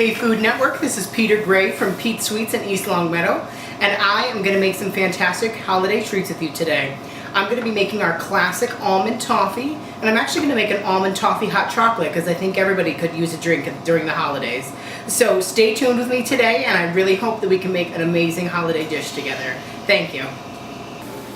Hey Food Network, this is Peter Gray from Pete's Sweets in East Longmeadow, and I am going to make some fantastic holiday treats with you today. I'm going to be making our classic almond toffee, and I'm actually going to make an almond toffee hot chocolate because I think everybody could use a drink during the holidays. So stay tuned with me today, and I really hope that we can make an amazing holiday dish together. Thank you.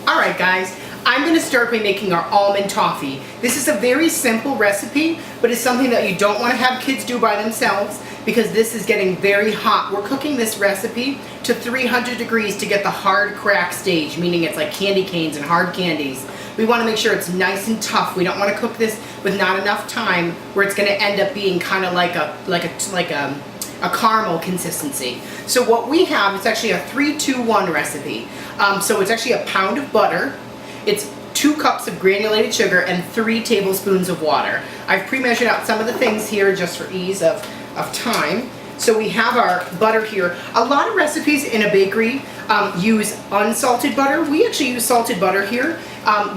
Alright guys, I'm going to start by making our almond toffee. This is a very simple recipe, but it's something that you don't want to have kids do by themselves because this is getting very hot. We're cooking this recipe to 300 degrees to get the hard crack stage, meaning it's like candy canes and hard candies. We want to make sure it's nice and tough. We don't want to cook this with not enough time where it's going to end up being kind of like a caramel consistency. So what we have is actually a 3-2-1 recipe. So it's actually a pound of butter. It's 2 cups of granulated sugar and 3 tablespoons of water. I've pre-measured out some of the things here just for ease of time. So we have our butter here. A lot of recipes in a bakery use unsalted butter. We actually use salted butter here.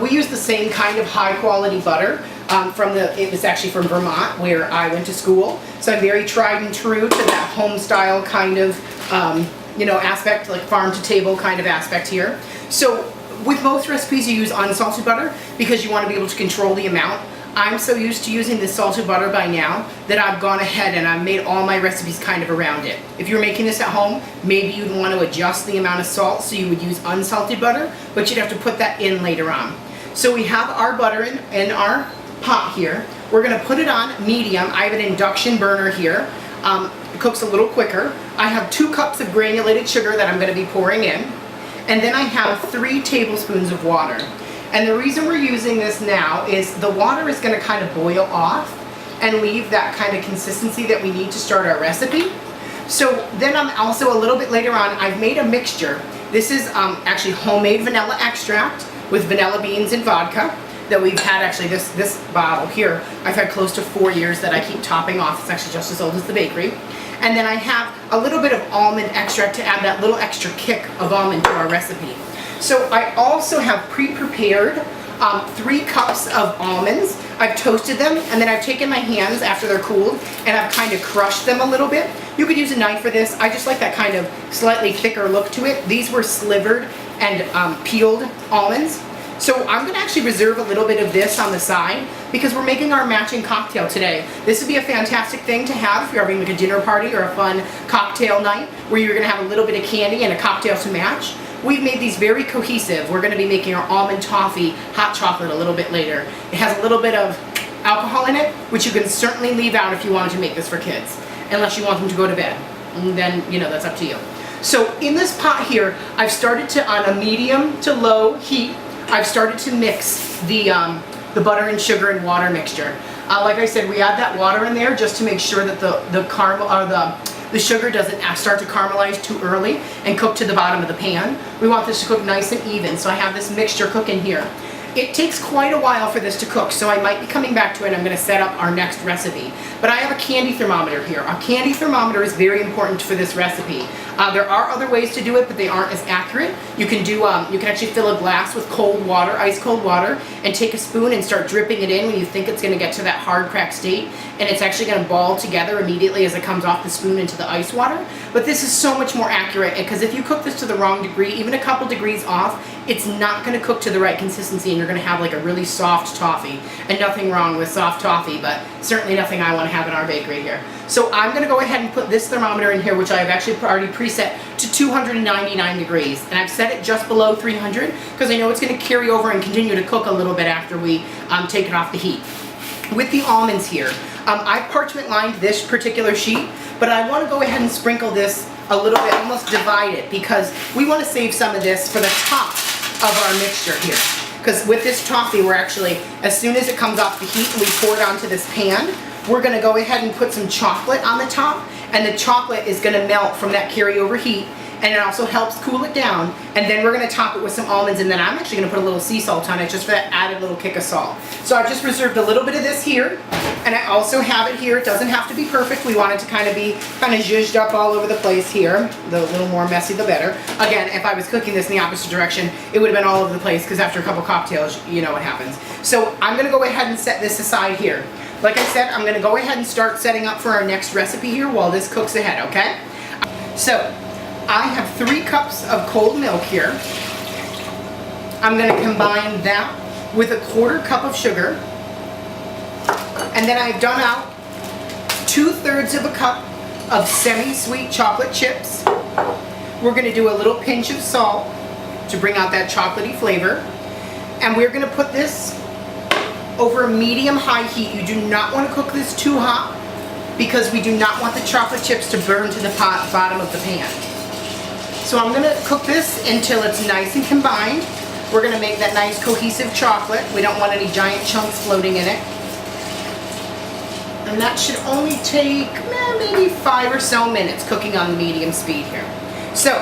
We use the same kind of high quality butter it was actually from Vermont where I went to school. So I'm very tried and true to that home style kind of aspect, like farm to table kind of aspect here. So with most recipes you use unsalted butter because you want to be able to control the amount. I'm so used to using this salted butter by now that I've gone ahead and I've made all my recipes kind of around it. If you're making this at home, maybe you'd want to adjust the amount of salt, so you would use unsalted butter, but you'd have to put that in later on. So we have our butter in our pot here. We're going to put it on medium. I have an induction burner here. It cooks a little quicker. I have 2 cups of granulated sugar that I'm going to be pouring in. And then I have 3 tablespoons of water. And the reason we're using this now is the water is going to kind of boil off and leave that kind of consistency that we need to start our recipe. So then I'm also a little bit later on, I've made a mixture. This is actually homemade vanilla extract with vanilla beans and vodka that we've had. Actually this bottle here, I've had close to 4 years that I keep topping off. It's actually just as old as the bakery. And then I have a little bit of almond extract to add that little extra kick of almond to our recipe. So I also have pre-prepared 3 cups of almonds. I've toasted them and then I've taken my hands after they're cooled and I've kind of crushed them a little bit. You could use a knife for this. I just like that kind of slightly thicker look to it. These were slivered and peeled almonds. So I'm going to actually reserve a little bit of this on the side because we're making our matching cocktail today. This would be a fantastic thing to have if you're having like a dinner party or a fun cocktail night where you're going to have a little bit of candy and a cocktail to match. We've made these very cohesive. We're going to be making our almond toffee hot chocolate a little bit later. It has a little bit of alcohol in it, which you can certainly leave out if you wanted to make this for kids, unless you want them to go to bed. And then, that's up to you. So in this pot here, I've started to, on a medium to low heat, I've started to mix the butter and sugar and water mixture. Like I said, we add that water in there just to make sure that the caramel or the sugar doesn't start to caramelize too early and cook to the bottom of the pan. We want this to cook nice and even, so I have this mixture cooking here. It takes quite a while for this to cook, so I might be coming back to it. I'm going to set up our next recipe. But I have a candy thermometer here. A candy thermometer is very important for this recipe. There are other ways to do it, but they aren't as accurate. You can actually fill a glass with cold water, ice cold water, and take a spoon and start dripping it in when you think it's going to get to that hard crack state, and it's actually going to ball together immediately as it comes off the spoon into the ice water. But this is so much more accurate because if you cook this to the wrong degree, even a couple degrees off, it's not going to cook to the right consistency and you're going to have like a really soft toffee. And nothing wrong with soft toffee, but certainly nothing I want to have in our bakery here. So I'm going to go ahead and put this thermometer in here, which I've actually already preset to 299 degrees. And I've set it just below 300 because I know it's going to carry over and continue to cook a little bit after we take it off the heat. With the almonds here, I've parchment lined this particular sheet, but I want to go ahead and sprinkle this a little bit, almost divide it, because we want to save some of this for the top of our mixture here. Because with this toffee, we're actually, as soon as it comes off the heat and we pour it onto this pan, we're going to go ahead and put some chocolate on the top, and the chocolate is going to melt from that carryover heat, and it also helps cool it down. And then we're going to top it with some almonds, and then I'm actually going to put a little sea salt on it just for that added little kick of salt. So I've just reserved a little bit of this here, and I also have it here. It doesn't have to be perfect. We want it to kind of be zhuzhed up all over the place here. The little more messy, the better. Again, if I was cooking this in the opposite direction, it would have been all over the place because after a couple cocktails, you know what happens. So I'm going to go ahead and set this aside here. Like I said, I'm gonna go ahead and start setting up for our next recipe here while this cooks ahead, okay? So, I have 3 cups of cold milk here. I'm gonna combine that with a 1/4 cup of sugar. And then I've done out 2/3 of a cup of semi-sweet chocolate chips. We're gonna do a little pinch of salt to bring out that chocolatey flavor. And we're gonna put this over a medium-high heat. You do not want to cook this too hot because we do not want the chocolate chips to burn to the bottom of the pan. So I'm gonna cook this until it's nice and combined. We're gonna make that nice cohesive chocolate. We don't want any giant chunks floating in it. And that should only take maybe 5 or so minutes cooking on the medium speed here. So,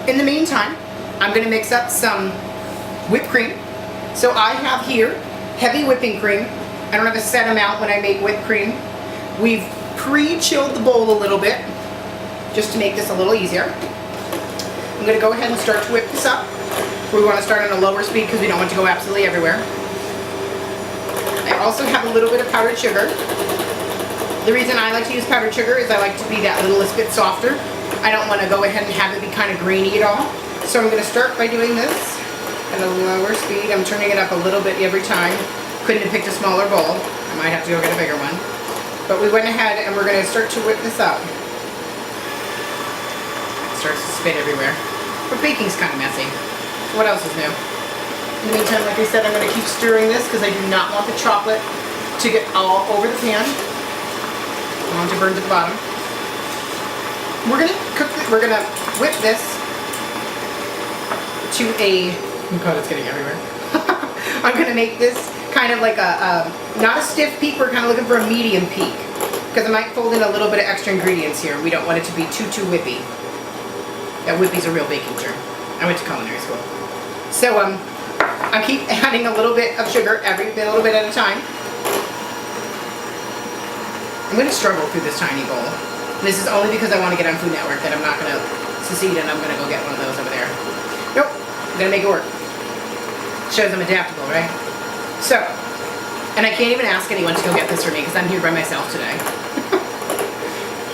in the meantime, I'm gonna mix up some whipped cream. So I have here heavy whipping cream. I don't have a set amount when I make whipped cream. We've pre-chilled the bowl a little bit just to make this a little easier. I'm gonna go ahead and start to whip this up. We wanna start on a lower speed because we don't want it to go absolutely everywhere. I also have a little bit of powdered sugar. The reason I like to use powdered sugar is I like to be that littlest bit softer. I don't want to go ahead and have it be kind of grainy at all. So I'm going to start by doing this at a lower speed. I'm turning it up a little bit every time. Couldn't have picked a smaller bowl. I might have to go get a bigger one. But we went ahead and we're going to start to whip this up. It starts to spit everywhere. But baking's kind of messy. What else is new? In the meantime, like I said, I'm going to keep stirring this because I do not want the chocolate to get all over the pan. I want it to burn to the bottom. We're going to cook this, we're going to whip this to a, oh God, it's getting everywhere. I'm going to make this kind of like not a stiff peak, we're kind of looking for a medium peak. Because I might fold in a little bit of extra ingredients here. We don't want it to be too whippy. That whippy's a real baking term. I went to culinary school. So, I keep adding a little bit of sugar a little bit at a time. I'm going to struggle through this tiny bowl. This is only because I want to get on Food Network that I'm not going to secede and I'm going to go get one of those over there. Nope, I'm going to make it work. Shows I'm adaptable, right? So, and I can't even ask anyone to go get this for me because I'm here by myself today.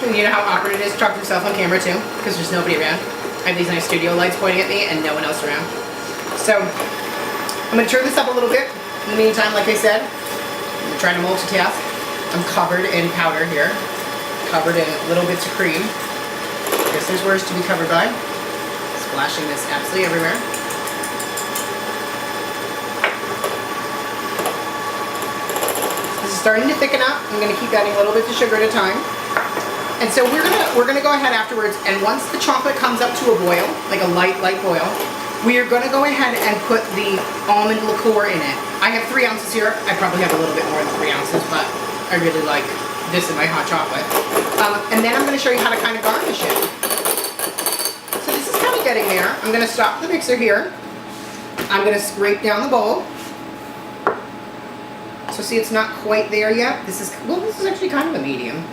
And you know how awkward it is to talk to yourself on camera too? Because there's nobody around. I have these nice studio lights pointing at me and no one else around. So, I'm going to turn this up a little bit. In the meantime, like I said, I'm trying to multitask. I'm covered in powder here. Covered in little bits of cream. I guess there's worse to be covered by. Splashing this absolutely everywhere. This is starting to thicken up. I'm going to keep adding little bits of sugar at a time. And so we're gonna go ahead afterwards, and once the chocolate comes up to a boil, like a light boil, we are going to go ahead and put the almond liqueur in it. I have 3 ounces here. I probably have a little bit more than 3 ounces, but I really like this in my hot chocolate. And then I'm going to show you how to kind of garnish it. So this is kind of getting there. I'm going to stop the mixer here. I'm going to scrape down the bowl. So see, it's not quite there yet. This is actually kind of a medium.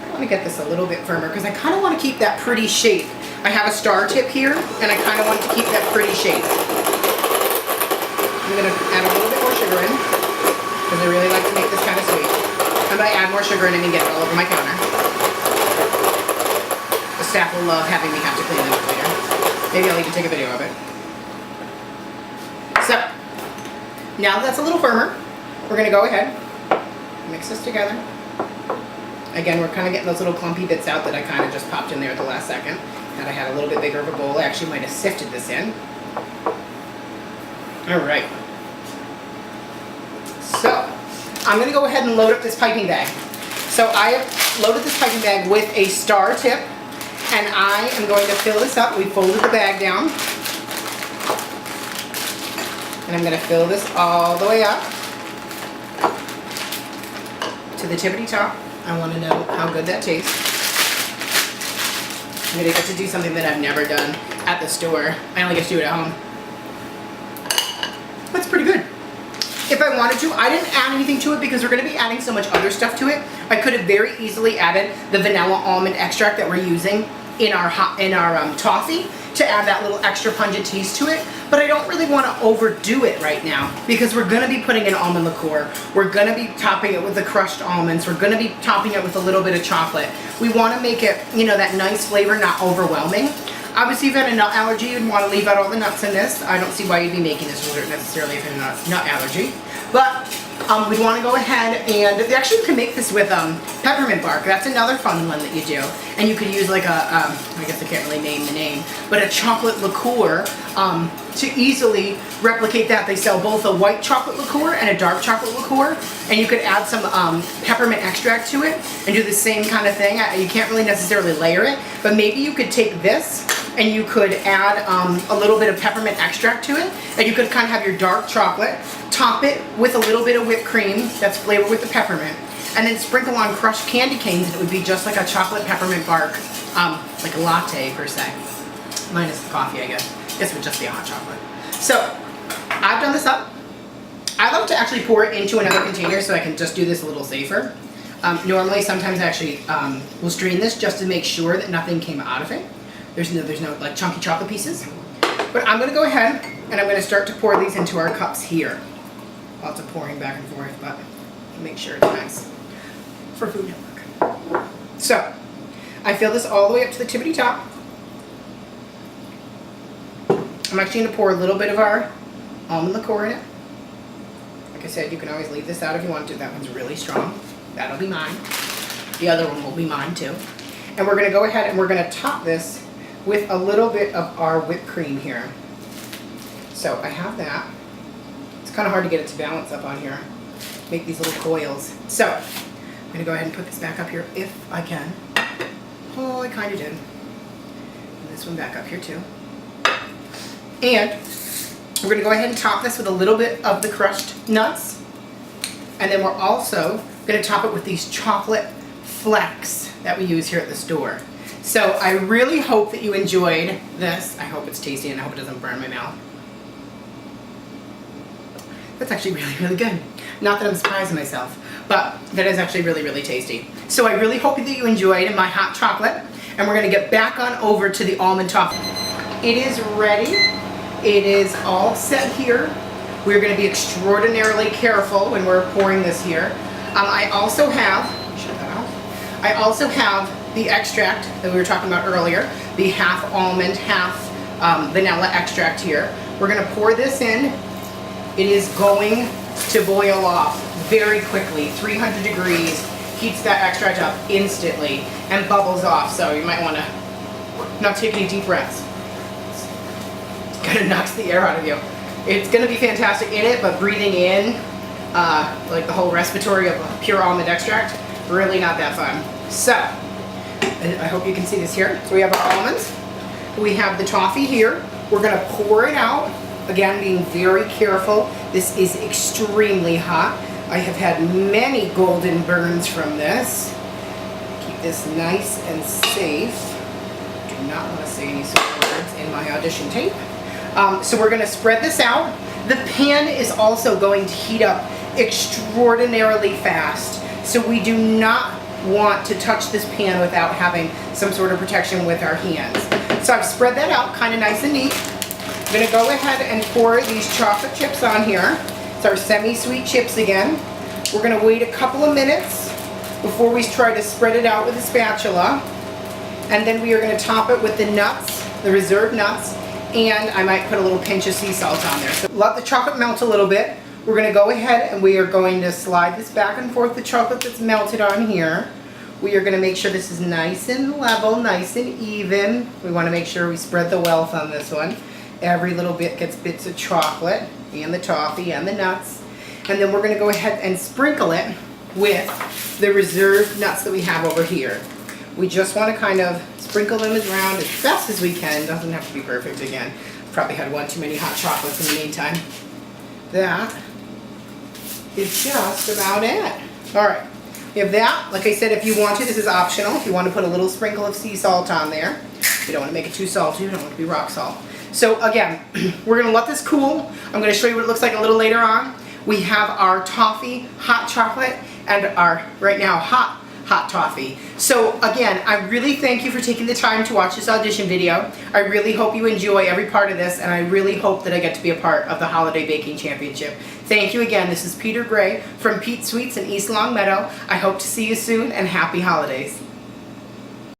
I want to get this a little bit firmer because I kind of want to keep that pretty shape. I have a star tip here, and I kind of want to keep that pretty shape. I'm going to add a little bit more sugar in, because I really like to make this kind of sweet. And by add more sugar in, I mean get it all over my counter. The staff will love having me have to clean them up later. Maybe I'll even take a video of it. So, now that that's a little firmer, we're going to go ahead, mix this together. Again, we're kind of getting those little clumpy bits out that I kind of just popped in there at the last second. And I had a little bit bigger of a bowl. I actually might have sifted this in. Alright. So, I'm going to go ahead and load up this piping bag. So I have loaded this piping bag with a star tip. And I am going to fill this up. We folded the bag down. And I'm going to fill this all the way up to the tippity top. I want to know how good that tastes. I'm going to get to do something that I've never done at the store. I only get to do it at home. That's pretty good. If I wanted to, I didn't add anything to it because we're going to be adding so much other stuff to it. I could have very easily added the vanilla almond extract that we're using in our toffee to add that little extra pungent taste to it. but I don't really want to overdo it right now because we're going to be putting in almond liqueur. We're going to be topping it with the crushed almonds. We're going to be topping it with a little bit of chocolate. We want to make it, you know, that nice flavor, not overwhelming. Obviously, if you have a nut allergy, you'd want to leave out all the nuts in this. I don't see why you'd be making this dessert necessarily if you have a nut allergy. But we'd want to go ahead and, actually you can make this with peppermint bark. That's another fun one that you do. And you could use like a, I guess I can't really name the name, but a chocolate liqueur to easily replicate that. They sell both a white chocolate liqueur and a dark chocolate liqueur. And you could add some peppermint extract to it and do the same kind of thing. You can't really necessarily layer it, but maybe you could take this and you could add a little bit of peppermint extract to it, and you could kind of have your dark chocolate, top it with a little bit of whipped cream that's flavored with the peppermint, and then sprinkle on crushed candy canes, and it would be just like a chocolate peppermint bark, like a latte per se, minus the coffee, I guess. I guess it would just be a hot chocolate. So I've done this up. I love to actually pour it into another container so I can just do this a little safer. Normally, sometimes I actually will strain this just to make sure that nothing came out of it. There's no like chunky chocolate pieces. But I'm gonna go ahead and I'm gonna start to pour these into our cups here. Lots of pouring back and forth, but make sure it's nice for Food Network. So, I fill this all the way up to the tippity top. I'm actually gonna pour a little bit of our almond liqueur in it. Like I said, you can always leave this out if you want to. That one's really strong. That'll be mine. The other one will be mine too. And we're gonna go ahead and we're gonna top this with a little bit of our whipped cream here. So I have that. It's kind of hard to get it to balance up on here. Make these little coils. So I'm gonna go ahead and put this back up here if I can. Oh, I kind of did. And this one back up here too. And we're gonna go ahead and top this with a little bit of the crushed nuts. And then we're also gonna top it with these chocolate flecks that we use here at the store. So I really hope that you enjoyed this. I hope it's tasty and I hope it doesn't burn my mouth. That's actually really, really good. Not that I'm surprising myself, but that is actually really, really tasty. So I really hope that you enjoyed my hot chocolate, and we're gonna get back on over to the almond toffee. It is ready. It is all set here. We're gonna be extraordinarily careful when we're pouring this here. I also have, shut that off. I also have the extract that we were talking about earlier, the half almond, half vanilla extract here. We're gonna pour this in. It is going to boil off very quickly. 300 degrees, heats that extract up instantly and bubbles off. So you might wanna not take any deep breaths. It kind of knocks the air out of you. It's gonna be fantastic in it, but breathing in like the whole respiratory of pure almond extract, really not that fun. So, I hope you can see this here. So we have our almonds, we have the toffee here. We're gonna pour it out. Again, being very careful. This is extremely hot. I have had many golden burns from this. Keep this nice and safe. Do not want to say any swear words in my audition tape. So we're gonna spread this out. The pan is also going to heat up extraordinarily fast. So we do not want to touch this pan without having some sort of protection with our hands. So I've spread that out kind of nice and neat. I'm gonna go ahead and pour these chocolate chips on here. It's our semi-sweet chips again. We're gonna wait a couple of minutes before we try to spread it out with a spatula. And then we are gonna top it with the nuts, the reserved nuts, and I might put a little pinch of sea salt on there. So let the chocolate melt a little bit. We're gonna go ahead and we are going to slide this back and forth, the chocolate that's melted on here. We are gonna make sure this is nice and level, nice and even. We wanna make sure we spread the wealth on this one. Every little bit gets bits of chocolate and the toffee and the nuts. And then we're gonna go ahead and sprinkle it with the reserved nuts that we have over here. We just wanna kind of sprinkle them around as best as we can. Doesn't have to be perfect again. Probably had one too many hot chocolates in the meantime. That is just about it. All right, we have that. Like I said, if you want to, this is optional. If you want to put a little sprinkle of sea salt on there. You don't want to make it too salty. You don't want it to be rock salt. So again, we're gonna let this cool. I'm gonna show you what it looks like a little later on. We have our toffee hot chocolate and our, right now, hot hot toffee. So again, I really thank you for taking the time to watch this audition video. I really hope you enjoy every part of this, and I really hope that I get to be a part of the Holiday Baking Championship. Thank you again. This is Peter Gray from Pete Sweets in East Longmeadow. I hope to see you soon, and happy holidays.